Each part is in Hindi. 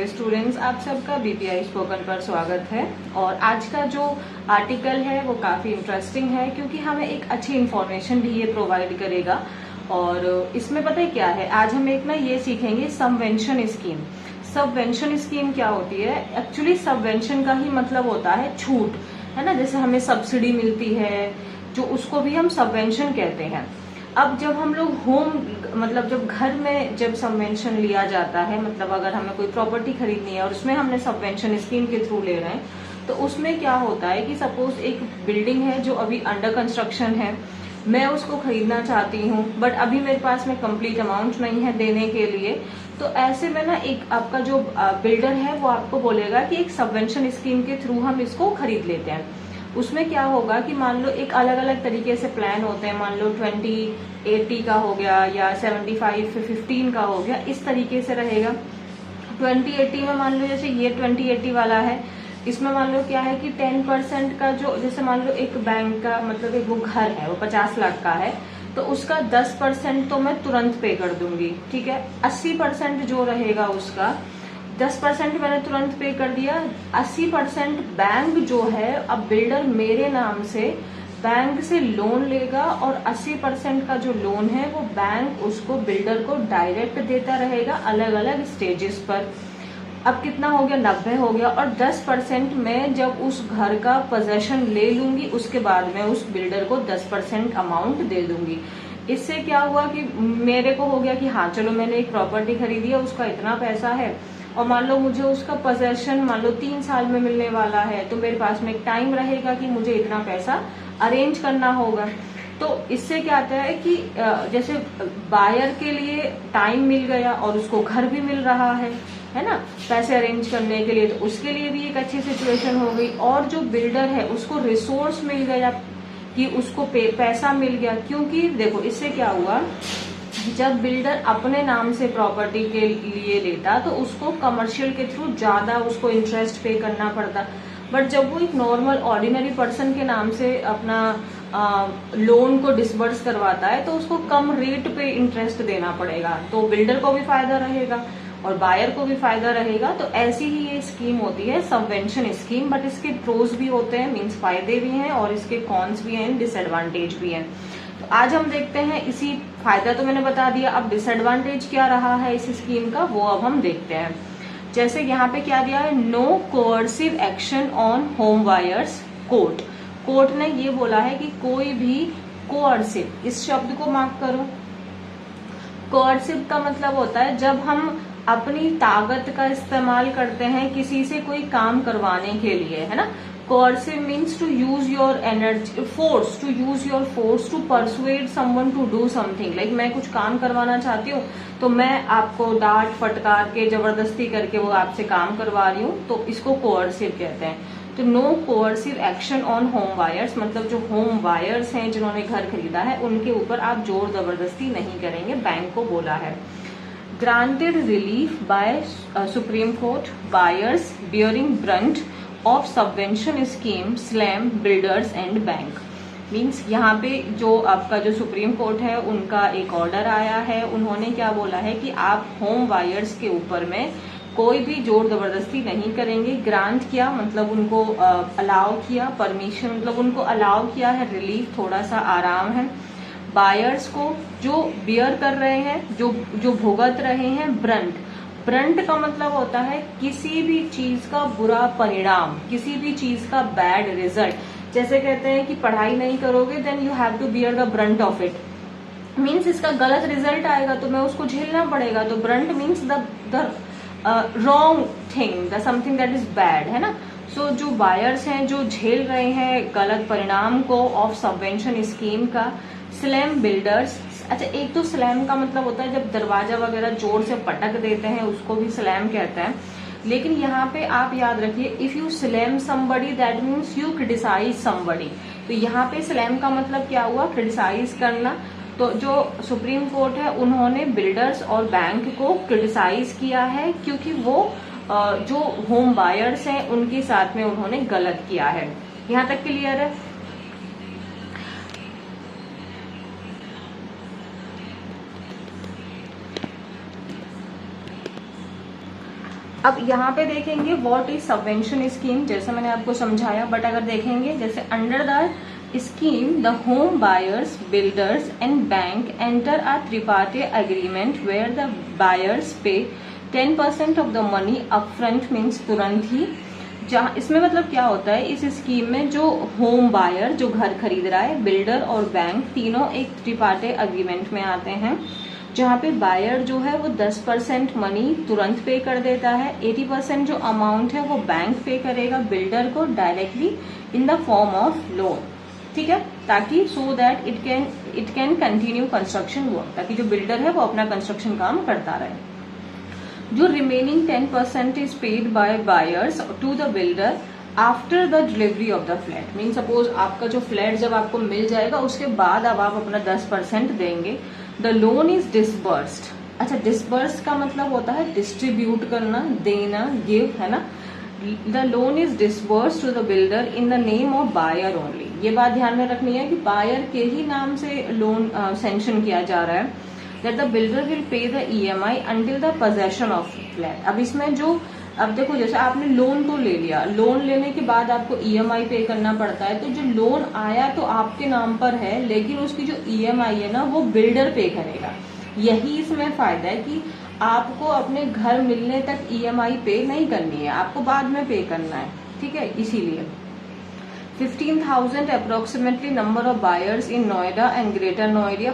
डियर स्टूडेंट्स, आप सबका बीपीआई स्पोकन पर स्वागत है। और आज का जो आर्टिकल है वो काफी इंटरेस्टिंग है क्योंकि हमें एक अच्छी इन्फॉर्मेशन भी ये प्रोवाइड करेगा। और इसमें पता है क्या है, आज हम एक ना ये सीखेंगे सबवेंशन स्कीम। सबवेंशन स्कीम क्या होती है? एक्चुअली सबवेंशन का ही मतलब होता है छूट, है ना। जैसे हमें सब्सिडी मिलती है जो, उसको भी हम सबवेंशन कहते हैं। अब जब हम लोग होम मतलब जब घर में जब सबवेंशन लिया जाता है, मतलब अगर हमें कोई प्रॉपर्टी खरीदनी है और उसमें हमने सबवेंशन स्कीम के थ्रू ले रहे हैं, तो उसमें क्या होता है कि सपोज एक बिल्डिंग है जो अभी अंडर कंस्ट्रक्शन है, मैं उसको खरीदना चाहती हूँ बट अभी मेरे पास में कंप्लीट अमाउंट नहीं है देने के लिए। तो ऐसे में ना एक आपका जो बिल्डर है वो आपको बोलेगा कि एक सबवेंशन स्कीम के थ्रू हम इसको खरीद लेते हैं। उसमें क्या होगा कि मान लो एक अलग अलग तरीके से प्लान होते हैं, मान लो 20-80 का हो गया या 75-15 का हो गया, इस तरीके से रहेगा। 20-80 में मान लो जैसे ये 20-80 वाला है, इसमें मान लो क्या है कि 10% का जो, जैसे मान लो एक बैंक का मतलब एक वो घर है वो 50 लाख का है, तो उसका 10% तो मैं तुरंत पे कर दूंगी, ठीक है। 80% जो रहेगा उसका 10% मैंने तुरंत पे कर दिया, 80% बैंक जो है, अब बिल्डर मेरे नाम से बैंक से लोन लेगा और 80% का जो लोन है वो बैंक उसको बिल्डर को डायरेक्ट देता रहेगा अलग अलग स्टेजेस पर। अब कितना हो गया? 90 हो गया। और 10% में जब उस घर का पोजेशन ले लूंगी उसके बाद में उस बिल्डर को 10% अमाउंट दे दूंगी। इससे क्या हुआ कि मेरे को हो गया कि हाँ चलो मैंने एक प्रॉपर्टी खरीदी है, उसका इतना पैसा है और मान लो मुझे उसका पोजेशन मान लो 3 साल में मिलने वाला है, तो मेरे पास में एक टाइम रहेगा कि मुझे इतना पैसा अरेंज करना होगा। तो इससे क्या आता है कि जैसे बायर के लिए टाइम मिल गया और उसको घर भी मिल रहा है ना, पैसे अरेंज करने के लिए, तो उसके लिए भी एक अच्छी सिचुएशन हो गई। और जो बिल्डर है उसको रिसोर्स मिल गया कि उसको पैसा मिल गया, क्योंकि देखो इससे क्या हुआ, जब बिल्डर अपने नाम से प्रॉपर्टी के लिए लेता तो उसको कमर्शियल के थ्रू ज्यादा उसको इंटरेस्ट पे करना पड़ता, बट जब वो एक नॉर्मल ऑर्डिनरी पर्सन के नाम से अपना लोन को डिसबर्स करवाता है तो उसको कम रेट पे इंटरेस्ट देना पड़ेगा, तो बिल्डर को भी फायदा रहेगा और बायर को भी फायदा रहेगा। तो ऐसी ही ये स्कीम होती है सबवेंशन स्कीम, बट इसके प्रोज भी होते हैं, मीन्स फायदे भी हैं और इसके कॉन्स भी हैं, डिसएडवांटेज भी हैं। तो आज हम देखते हैं, इसी फायदा तो मैंने बता दिया, अब डिसएडवांटेज क्या रहा है इस स्कीम का वो अब हम देखते हैं। जैसे यहाँ पे क्या दिया है, no coercive action on home buyers. Court ने ये बोला है कि कोई भी कोअर्सिव, इस शब्द को मार्क करो। कोअर्सिव का मतलब होता है जब हम अपनी ताकत का इस्तेमाल करते हैं किसी से कोई काम करवाने के लिए, है ना। Coercive means to use your energy, force, to use your force to persuade someone to do something. Like मैं कुछ काम करवाना चाहती हूँ तो मैं आपको डांट फटकार के जबरदस्ती करके वो आपसे काम करवा रही हूँ, तो इसको coercive कहते हैं। तो no coercive action on home buyers, मतलब जो होम बायर्स हैं जिन्होंने घर खरीदा है उनके ऊपर आप जोर जबरदस्ती नहीं करेंगे, बैंक को बोला है। Granted relief by supreme court buyers bearing Brunt of subvention scheme slam builders and bank. Means यहाँ पे जो आपका जो सुप्रीम कोर्ट है उनका एक ऑर्डर आया है, उन्होंने क्या बोला है कि आप होम बायर्स के ऊपर में कोई भी जोर जबरदस्ती नहीं करेंगे। ग्रांट किया मतलब उनको अलाउ किया, परमिशन मतलब उनको अलाउ किया है, रिलीफ थोड़ा सा आराम है। बायर्स को जो बियर कर रहे हैं, जो भुगत रहे हैं ब्रंट का मतलब होता है किसी भी चीज का बुरा परिणाम, किसी भी चीज का बैड रिजल्ट। जैसे कहते हैं कि पढ़ाई नहीं करोगे then you have to bear the brunt of it, means इसका गलत रिजल्ट आएगा तो मैं उसको झेलना पड़ेगा। तो Brunt means the wrong thing, the something that is bad, है ना। सो जो बायर्स हैं जो झेल रहे हैं गलत परिणाम को ऑफ सबवेंशन स्कीम का। स्लैम बिल्डर्स, अच्छा एक तो स्लैम का मतलब होता है जब दरवाजा वगैरह जोर से पटक देते हैं उसको भी स्लैम कहते हैं, लेकिन यहाँ पे आप याद रखिए if you slam somebody that means you criticise somebody. तो यहाँ पे स्लैम का मतलब क्या हुआ, क्रिटिसाइज करना। तो जो सुप्रीम कोर्ट है उन्होंने बिल्डर्स और बैंक को क्रिटिसाइज किया है क्योंकि वो जो होम बायर्स हैं उनके साथ में उन्होंने गलत किया है। यहाँ तक क्लियर है। अब यहाँ पे देखेंगे व्हाट इज सबवेंशन स्कीम, जैसे मैंने आपको समझाया, बट अगर देखेंगे जैसे under the scheme the home buyers builders and bank enter a tripartite agreement where the buyers pay 10% of the money upfront, means तुरंत ही। जहाँ इसमें मतलब क्या होता है, इस स्कीम में जो होम बायर जो घर खरीद रहा है, बिल्डर और बैंक तीनों एक त्रिपाठी एग्रीमेंट में आते हैं, जहाँ पे बायर जो है वो 10% मनी तुरंत पे कर देता है, 80% जो अमाउंट है वो बैंक पे करेगा बिल्डर को directly in the form of loan, ठीक है, ताकि so that it can continue construction work, ताकि जो बिल्डर है वो अपना कंस्ट्रक्शन काम करता रहे। जो remaining 10% is paid by buyers to the builder after the delivery of the flat, mean suppose आपका जो फ्लैट जब आपको मिल जाएगा उसके बाद अब आप अपना 10% देंगे। द लोन इज डिसबर्स्ड, अच्छा डिसबर्स का मतलब होता है डिस्ट्रीब्यूट करना, देना, गिव, है ना। The loan is disbursed to the builder in the name of buyer only, ये बात ध्यान में रखनी है कि बायर के ही नाम से लोन सैंक्शन किया जा रहा है। That the builder will pay the EMI until the possession of flat. अब इसमें जो, अब देखो जैसे आपने लोन तो ले लिया, लोन लेने के बाद आपको EMI पे करना पड़ता है, तो जो लोन आया तो आपके नाम पर है, लेकिन उसकी जो EMI है ना वो बिल्डर पे करेगा। यही इसमें फायदा है कि आपको अपने घर मिलने तक EMI पे नहीं करनी है, आपको बाद में पे करना है, ठीक है। इसीलिए 15,000 approximately number of buyers in Noida and Greater Noida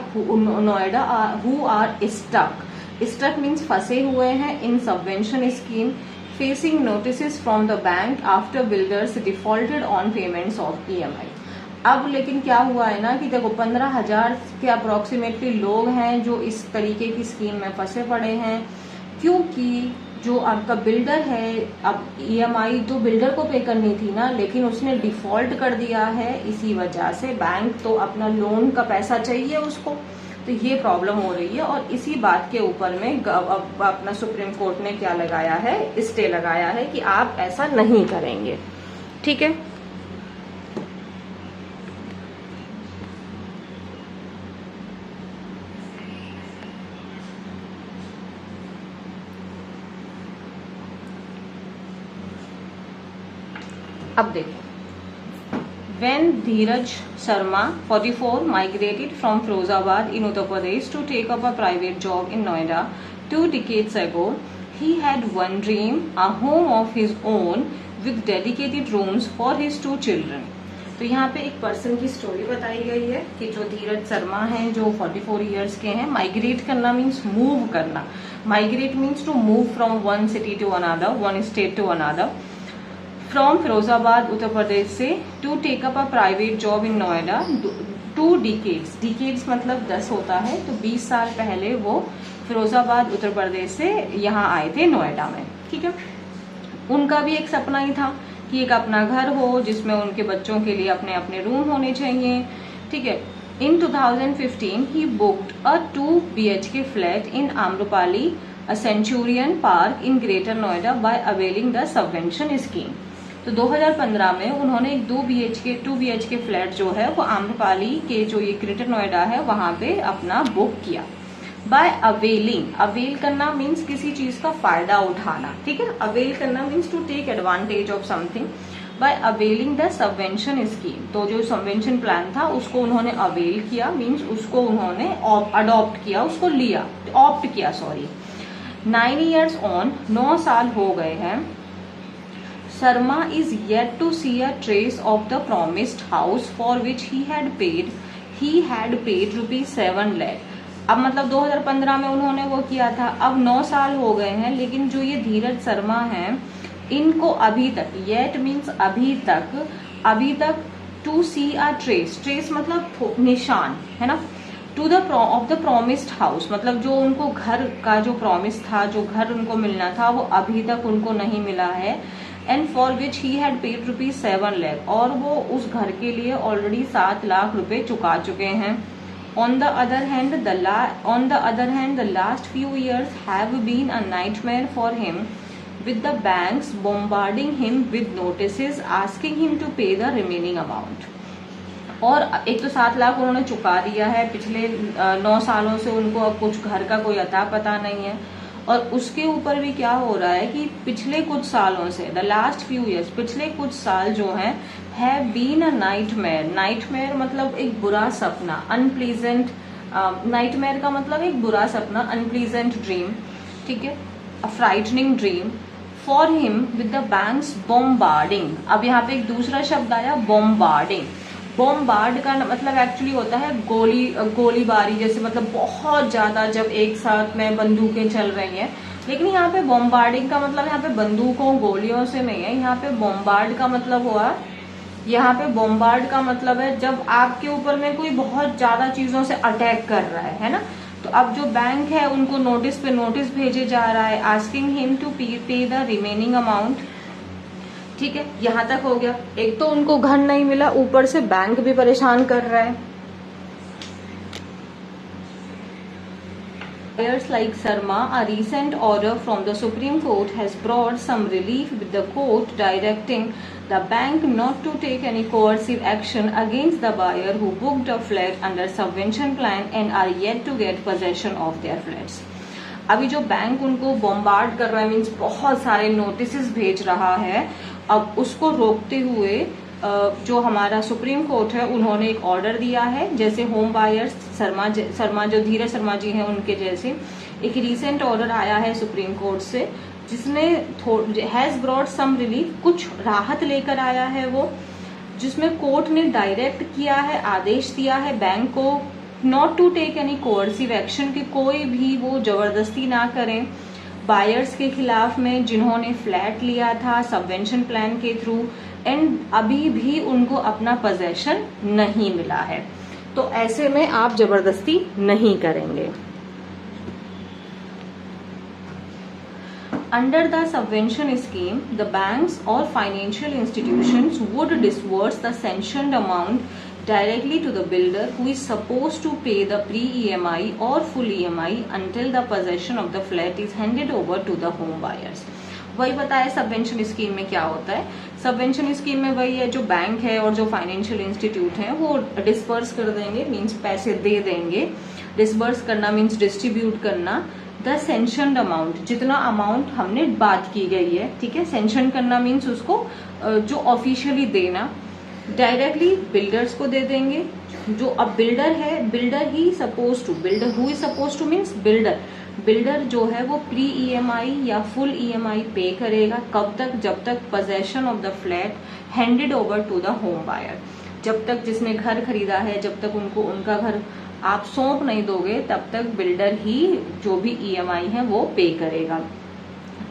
who are stuck. Stuck means फंसे हुए हैं in subvention scheme, facing notices from the bank after builders defaulted on payments of EMI. अब लेकिन क्या हुआ है ना कि देखो 15,000 के अप्रोक्सीमेटली लोग हैं जो इस तरीके की स्कीम में फंसे पड़े हैं, क्योंकि जो आपका बिल्डर है, अब EMI तो बिल्डर को पे करनी थी ना, लेकिन उसने डिफॉल्ट कर दिया है, इसी वजह से बैंक तो अपना लोन का पैसा चाहिए उसको, तो ये प्रॉब्लम हो रही है। और इसी बात के ऊपर में अब अपना सुप्रीम कोर्ट ने क्या लगाया है, स्टे लगाया है कि आप ऐसा नहीं करेंगे, ठीक है। अब देखो, when Dheeraj Sharma 44 migrated from Firozabad in Uttar Pradesh to take up a private job in Noida 2 decades ago, he had one dream, a home of his own with dedicated rooms for his 2 children. तो यहाँ पे एक पर्सन की स्टोरी बताई गई है कि जो धीरज शर्मा हैं जो 44 इयर्स के हैं। माइग्रेट करना मीन्स मूव करना, migrate means to move from one city to another, one state to another, from Firozabad Uttar Pradesh से, to take up a private job in Noida 2 decades, decades मतलब 10 होता है, तो 20 साल पहले वो फिरोजाबाद उत्तर प्रदेश से यहाँ आए थे नोएडा में, ठीक है। उनका भी एक सपना ही था कि एक अपना घर हो जिसमें उनके बच्चों के लिए अपने अपने रूम होने चाहिए, ठीक है। In 2015 he booked a 2 BHK flat in Amrapali, a Centurion Park in Greater Noida by availing the subvention scheme. तो 2015 में उन्होंने एक 2 BHK फ्लैट जो है वो आम्रपाली के जो ये ग्रेटर नोएडा है वहां पे अपना बुक किया। बाय अवेलिंग, अवेल करना मीन्स किसी चीज का फायदा उठाना, ठीक है। अवेल करना means to take advantage of something. By availing the subvention scheme, तो जो सबवेंशन प्लान था उसको उन्होंने अवेल किया, मीन्स उसको उन्होंने अडॉप्ट किया, उसको लिया, ऑप्ट किया, सॉरी। 9 years ऑन, 9 साल हो गए हैं। Sharma is yet to see a trace of the promised house for which he had paid ₹7 lakh। अब मतलब 2015 में उन्होंने वो किया था, अब 9 साल हो गए हैं, लेकिन जो ये धीरज शर्मा हैं इनको अभी तक, येट मीन्स अभी तक टू सी अ ट्रेस मतलब निशान, है ना, to the of the promised house, मतलब जो उनको घर का जो प्रॉमिस था, जो घर उनको मिलना था वो अभी तक उनको नहीं मिला है। And for which he had paid ₹7 lakh, और वो उस घर के लिए ऑलरेडी 7 लाख रुपए चुका चुके हैं। On the other hand, the last few years have been a nightmare for him, with the banks bombarding him with notices asking him to pay the remaining amount। और एक तो 7 लाख उन्होंने चुका दिया है, पिछले 9 सालों से उनको अब कुछ घर का कोई अता पता नहीं है, और उसके ऊपर भी क्या हो रहा है कि पिछले कुछ सालों से, द लास्ट फ्यू ईयर्स, पिछले कुछ साल जो है बीन अ नाइटमेयर। नाइटमेयर मतलब एक बुरा सपना, अनप्लीजेंट, नाइटमेयर का मतलब एक बुरा सपना, अनप्लीजेंट ड्रीम, ठीक है, a frightening dream for him with the banks bombarding. अब यहाँ पे एक दूसरा शब्द आया, बॉम्बार्डिंग। बॉम्बार्ड का मतलब एक्चुअली होता है गोलीबारी जैसे, मतलब बहुत ज्यादा जब एक साथ में बंदूकें चल रही हैं। लेकिन यहाँ पे बॉम्बार्डिंग का मतलब यहाँ पे बंदूकों गोलियों से नहीं है। यहाँ पे बॉम्बार्ड का मतलब हुआ, यहाँ पे बॉम्बार्ड का मतलब है जब आपके ऊपर में कोई बहुत ज्यादा चीजों से अटैक कर रहा है ना। तो अब जो बैंक है उनको नोटिस पे नोटिस भेजे जा रहा है, आस्किंग हिम टू पे द रिमेनिंग अमाउंट। ठीक है, यहां तक हो गया। एक तो उनको घर नहीं मिला, ऊपर से बैंक भी परेशान कर रहा है। Lawyers like Sarma, a recent order from the Supreme Court has brought some relief, with the court directing the bank not to take any coercive action against the buyer who booked a flat under subvention plan and are yet to get possession of their flats. अभी जो बैंक उनको बॉम्बार्ड कर रहा है, मीन्स बहुत सारे नोटिस भेज रहा है, अब उसको रोकते हुए जो हमारा सुप्रीम कोर्ट है उन्होंने एक ऑर्डर दिया है। जैसे होम बायर्स शर्मा जो धीरज शर्मा जी हैं उनके जैसे एक रिसेंट ऑर्डर आया है सुप्रीम कोर्ट से, जिसने हैज ब्रॉट सम रिलीफ, कुछ राहत लेकर आया है वो, जिसमें कोर्ट ने डायरेक्ट किया है, आदेश दिया है बैंक को not to take any coercive action, कि कोई भी वो जबरदस्ती ना करें बायर्स के खिलाफ में जिन्होंने फ्लैट लिया था सबवेंशन प्लान के थ्रू एंड अभी भी उनको अपना पोजेशन नहीं मिला है। तो ऐसे में आप जबरदस्ती नहीं करेंगे। Under the subvention scheme, the banks or financial institutions would disburse the sanctioned amount directly to the builder who is supposed to pay the pre-EMI or full EMI until the possession of the flat is handed over to the home buyers. वही बताया सबवेंशन स्कीम में क्या होता है। सबवेंशन स्कीम में वही है, जो बैंक है और जो फाइनेंशियल इंस्टीट्यूट है वो डिस्पर्स कर देंगे, मीन्स पैसे दे देंगे। डिस्पर्स करना मीन्स डिस्ट्रीब्यूट करना। द सेंशनड अमाउंट, जितना अमाउंट हमने बात की गई है, ठीक है। सेंशन करना मीन्स उसको जो ऑफिशियली देना, डायरेक्टली बिल्डर्स को दे देंगे। जो अब बिल्डर है, बिल्डर ही suppose to, builder who is suppose to means builder जो है वो प्री ईएमआई या फुल ईएमआई पे करेगा। कब तक? जब तक possession of the flat handed over to the home buyer, जब तक जिसने घर खरीदा है जब तक उनको उनका घर आप सौंप नहीं दोगे तब तक बिल्डर ही जो भी ईएमआई है वो पे करेगा,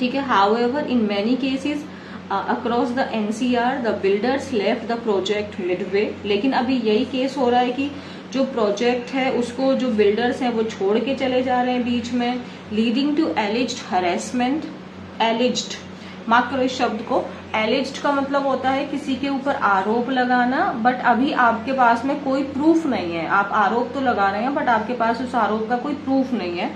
ठीक है। However in many cases across the NCR the builders left the project Midway, लेकिन अभी यही केस हो रहा है कि जो प्रोजेक्ट है उसको जो बिल्डर्स हैं वो छोड़ के चले जा रहे हैं बीच में, leading to alleged harassment. Alleged, mark करो इस शब्द को। एलिज्ड का मतलब होता है किसी के ऊपर आरोप लगाना, बट अभी आपके पास में कोई प्रूफ नहीं है। आप आरोप तो लगा रहे हैं बट आपके पास उस आरोप का कोई प्रूफ नहीं है।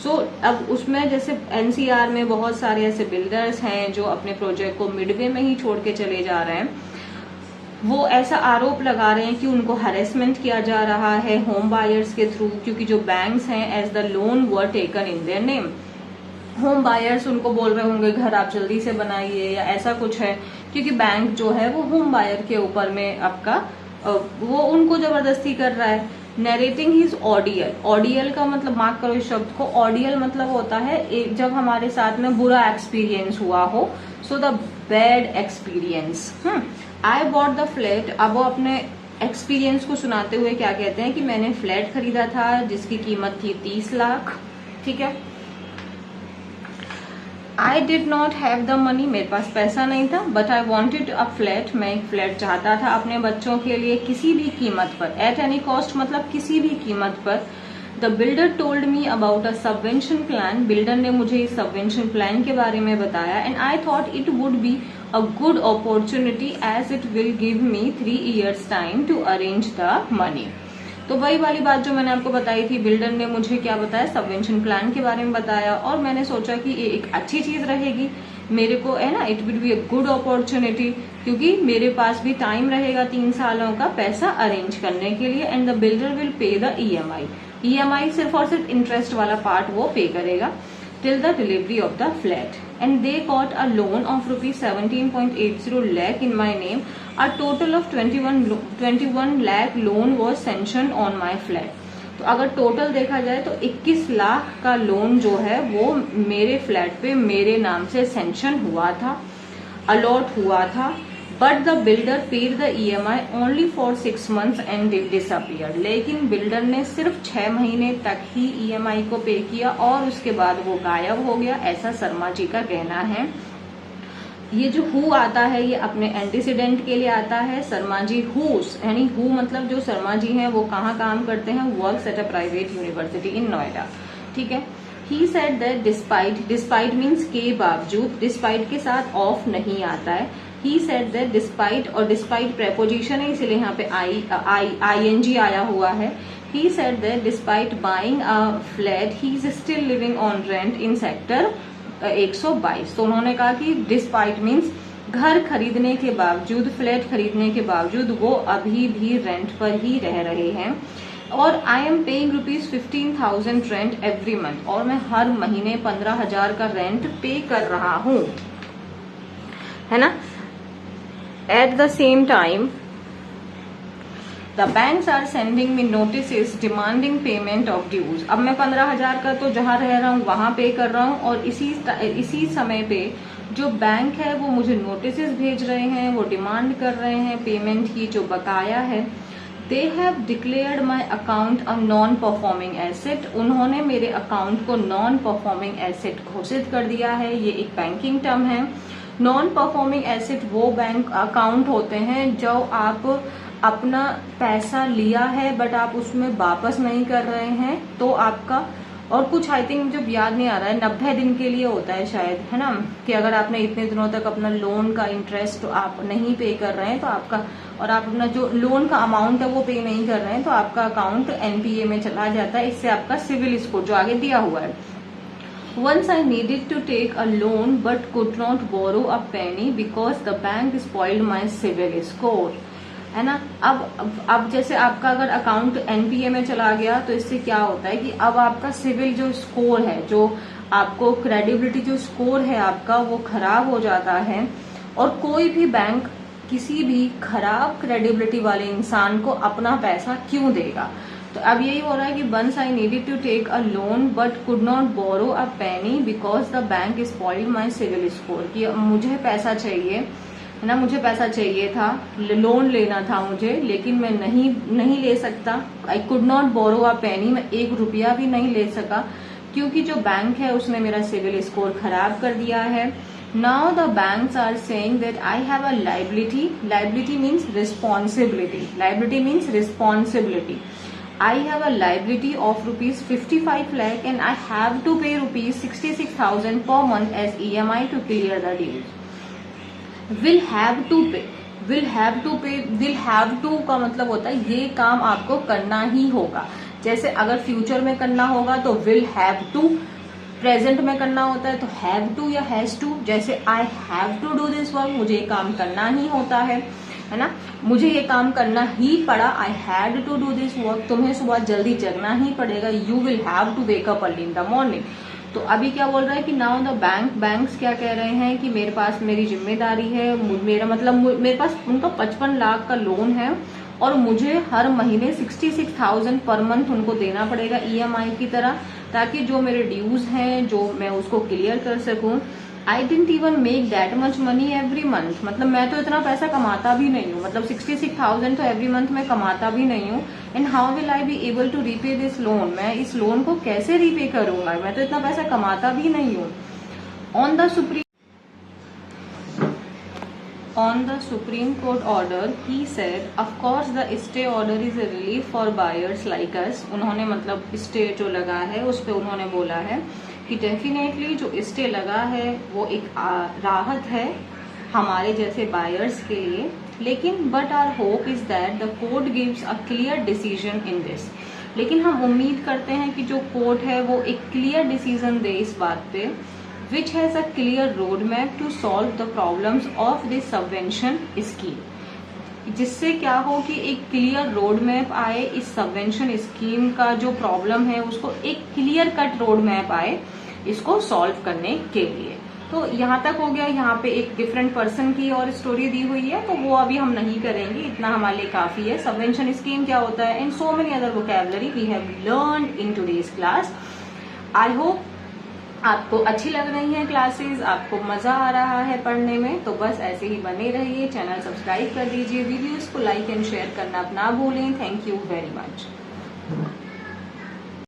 सो अब उसमें जैसे एनसीआर में बहुत सारे ऐसे बिल्डर्स हैं जो अपने प्रोजेक्ट को मिडवे में ही छोड़ के चले जा रहे हैं। वो ऐसा आरोप लगा रहे हैं कि उनको हरेसमेंट किया जा रहा है होम बायर्स के थ्रू, क्योंकि जो बैंक्स हैं as the loan were taken in their name. Home buyers उनको बोल रहे होंगे घर आप जल्दी से बनाइए या ऐसा कुछ है, क्योंकि बैंक जो है वो होम बायर के ऊपर में आपका वो उनको जबरदस्ती कर रहा है। नरेटिंग हिज ऑडियल, ऑडियल का मतलब मार्क करो इस शब्द को। ऑडियल मतलब होता है जब हमारे साथ में बुरा एक्सपीरियंस हुआ हो, so the bad experience. I bought the flat, अब वो अपने एक्सपीरियंस को सुनाते हुए क्या कहते हैं कि मैंने फ्लैट खरीदा था जिसकी कीमत थी 30 लाख, ठीक है। I did not have the money, मेरे पास पैसा नहीं था, but I wanted a flat, मैं एक फ्लैट चाहता था अपने बच्चों के लिए किसी भी कीमत पर, एट एनी कॉस्ट मतलब किसी भी कीमत पर। The builder told me about a subvention plan, builder ने मुझे इस सबवेंशन प्लान के बारे में बताया। And I thought it would be a good opportunity as it will give me 3 years time to arrange the money. तो वही वाली बात जो मैंने आपको बताई थी, बिल्डर ने मुझे क्या बताया, सबवेंशन प्लान के बारे में बताया, और मैंने सोचा कि ये एक अच्छी चीज रहेगी मेरे को, है ना, it will be a good opportunity, क्योंकि मेरे पास भी टाइम रहेगा 3 सालों का पैसा अरेंज करने के लिए। And the builder will pay the EMI, EMI सिर्फ और सिर्फ इंटरेस्ट वाला पार्ट वो पे करेगा। till the delivery of the flat, and they got a loan of rupees 17.80 lakh in my name. A total of 21 lakh loan was sanctioned on my flat. तो अगर टोटल देखा जाए तो 21 लाख का लोन जो है वो मेरे फ्लैट पे मेरे नाम से सैंक्शन हुआ था, अलॉट हुआ था. But the builder paid the EMI only for 6 months and disappeared. लेकिन बिल्डर ने सिर्फ 6 महीने तक ही EMI को पे किया और उसके बाद वो गायब हो गया, ऐसा शर्मा जी का कहना है. ये जो हु आता है ये अपने एंटीसीडेंट के लिए आता है. शर्मा जी हुस यानी हु मतलब जो शर्मा जी हैं वो कहाँ काम करते हैं, works at a private university in Noida. ठीक है. He said that despite means के बावजूद, डिस्पाइट के साथ ऑफ नहीं आता है. ही सेड दैट डिस्पाइट, और डिस्पाइट प्रेपोजिशन है इसलिए यहाँ पे ING आया हुआ है. He said that despite buying a flat he is still living on rent in sector 122. तो उन्होंने कहा कि डिस्पाइट मीन्स घर खरीदने के बावजूद, फ्लैट खरीदने के बावजूद वो अभी भी रेंट पर ही रह रहे हैं. और I am paying rupees 15,000 rent every month, और मैं हर महीने 15,000 का रेंट पे कर रहा हूँ, है ना. At the same time the banks are sending me notice demanding payment of dues. अब मैं 15,000 का तो जहां रह रहा हूँ वहां पे कर रहा हूँ, और इसी समय पे जो बैंक है वो मुझे नोटिस भेज रहे हैं, वो डिमांड कर रहे हैं पेमेंट की जो बकाया है. They have declared my account a non performing asset. उन्होंने मेरे अकाउंट को नॉन परफॉर्मिंग एसेट घोषित कर दिया है. ये एक बैंकिंग टर्म है. नॉन परफॉर्मिंग एसेट वो बैंक अकाउंट होते हैं जो आप अपना पैसा लिया है बट आप उसमें वापस नहीं कर रहे हैं, तो आपका, और कुछ आई थिंक जब याद नहीं आ रहा है 90 दिन के लिए होता है शायद, है ना, कि अगर आपने इतने दिनों तक अपना लोन का इंटरेस्ट आप नहीं पे कर रहे हैं तो आपका, और आप अपना जो लोन का अमाउंट है वो पे नहीं कर रहे हैं तो आपका अकाउंट NPA में चला जाता है. इससे आपका सिविल स्कोर जो आगे दिया हुआ है. Once I needed to take a loan but could not borrow a penny because the bank spoiled my civil score. है ना. अब जैसे आपका अगर अकाउंट NPA में चला गया तो इससे क्या होता है कि अब आपका सिविल जो स्कोर है, जो आपको क्रेडिबिलिटी जो स्कोर है आपका, वो खराब हो जाता है. और कोई भी बैंक किसी भी खराब क्रेडिबिलिटी वाले इंसान को अपना पैसा क्यों देगा. तो अब यही हो रहा है कि once I needed to take a loan but could not borrow a penny because the bank spoiled my CIBIL score. कि मुझे पैसा चाहिए, है ना, मुझे पैसा चाहिए था, लोन लेना था मुझे, लेकिन मैं नहीं ले सकता. I could not borrow a पेनी, मैं 1 रुपया भी नहीं ले सका क्योंकि जो बैंक है उसने मेरा सिविल स्कोर खराब कर दिया है. Now the banks are saying that I have a liability means responsibility. I have a liability of rupees 55 lakh and I have to pay rupees 66,000 per month as EMI to clear the dues. Will have to का मतलब होता है ये काम आपको करना ही होगा. जैसे अगर फ्यूचर में करना होगा तो will have to, प्रेजेंट में करना होता है तो have to या has to. जैसे I have to do this work, मुझे ये काम करना ही होता है ना, मुझे ये काम करना ही पड़ा. I had to do this work. तुम्हें सुबह जल्दी जगना ही पड़ेगा. You will have to wake up early in the morning. तो अभी क्या बोल रहा है कि नाउ द बैंक्स क्या कह रहे हैं कि मेरे पास मेरी जिम्मेदारी है, मेरा मतलब मेरे पास उनका 55 लाख का लोन है और मुझे हर महीने 66,000 पर मंथ उनको देना पड़ेगा EMI की तरह, ताकि जो मेरे ड्यूज हैं जो मैं उसको क्लियर कर सकूं. I didn't even make that much money every month. मतलब मैं तो इतना पैसा कमाता भी नहीं हूँ, मतलब 66,000 तो एवरी मंथ में कमाता भी नहीं हूँ. And how will I be able to repay this loan. मैं इस लोन को कैसे रीपे करूंगा, मैं तो इतना पैसा कमाता भी नहीं हूँ. On the Supreme Court order, he said, of course the stay order is a relief for buyers like us. उन्होंने मतलब स्टे जो लगा है उस पे उन्होंने बोला है कि डेफिनेटली जो स्टे लगा है वो एक राहत है हमारे जैसे बायर्स के लिए. लेकिन but our hope is that the court gives a clear decision in this. लेकिन हम उम्मीद करते हैं कि जो कोर्ट है वो एक क्लियर डिसीजन दे इस बात पे, which has a clear roadmap to solve the problems of this subvention scheme. जिससे क्या हो कि एक क्लियर रोड मैप आए इस सबवेंशन स्कीम का जो प्रॉब्लम है उसको एक क्लियर कट रोड मैप आए इसको सॉल्व करने के लिए। तो यहाँ तक हो गया। यहाँ पे एक डिफरेंट पर्सन की और स्टोरी दी हुई है, तो वो अभी हम नहीं करेंगे, इतना हमारे लिए काफी है। सबवेंशन स्कीम क्या होता है and so many other vocabulary we have learned in today's class. I hope आपको अच्छी लग रही है क्लासेस, आपको मजा आ रहा है पढ़ने में, तो बस ऐसे ही बने रहिए। चैनल सब्सक्राइब कर दीजिए, वीडियोस को लाइक एंड शेयर करना ना भूलें। Thank you very much.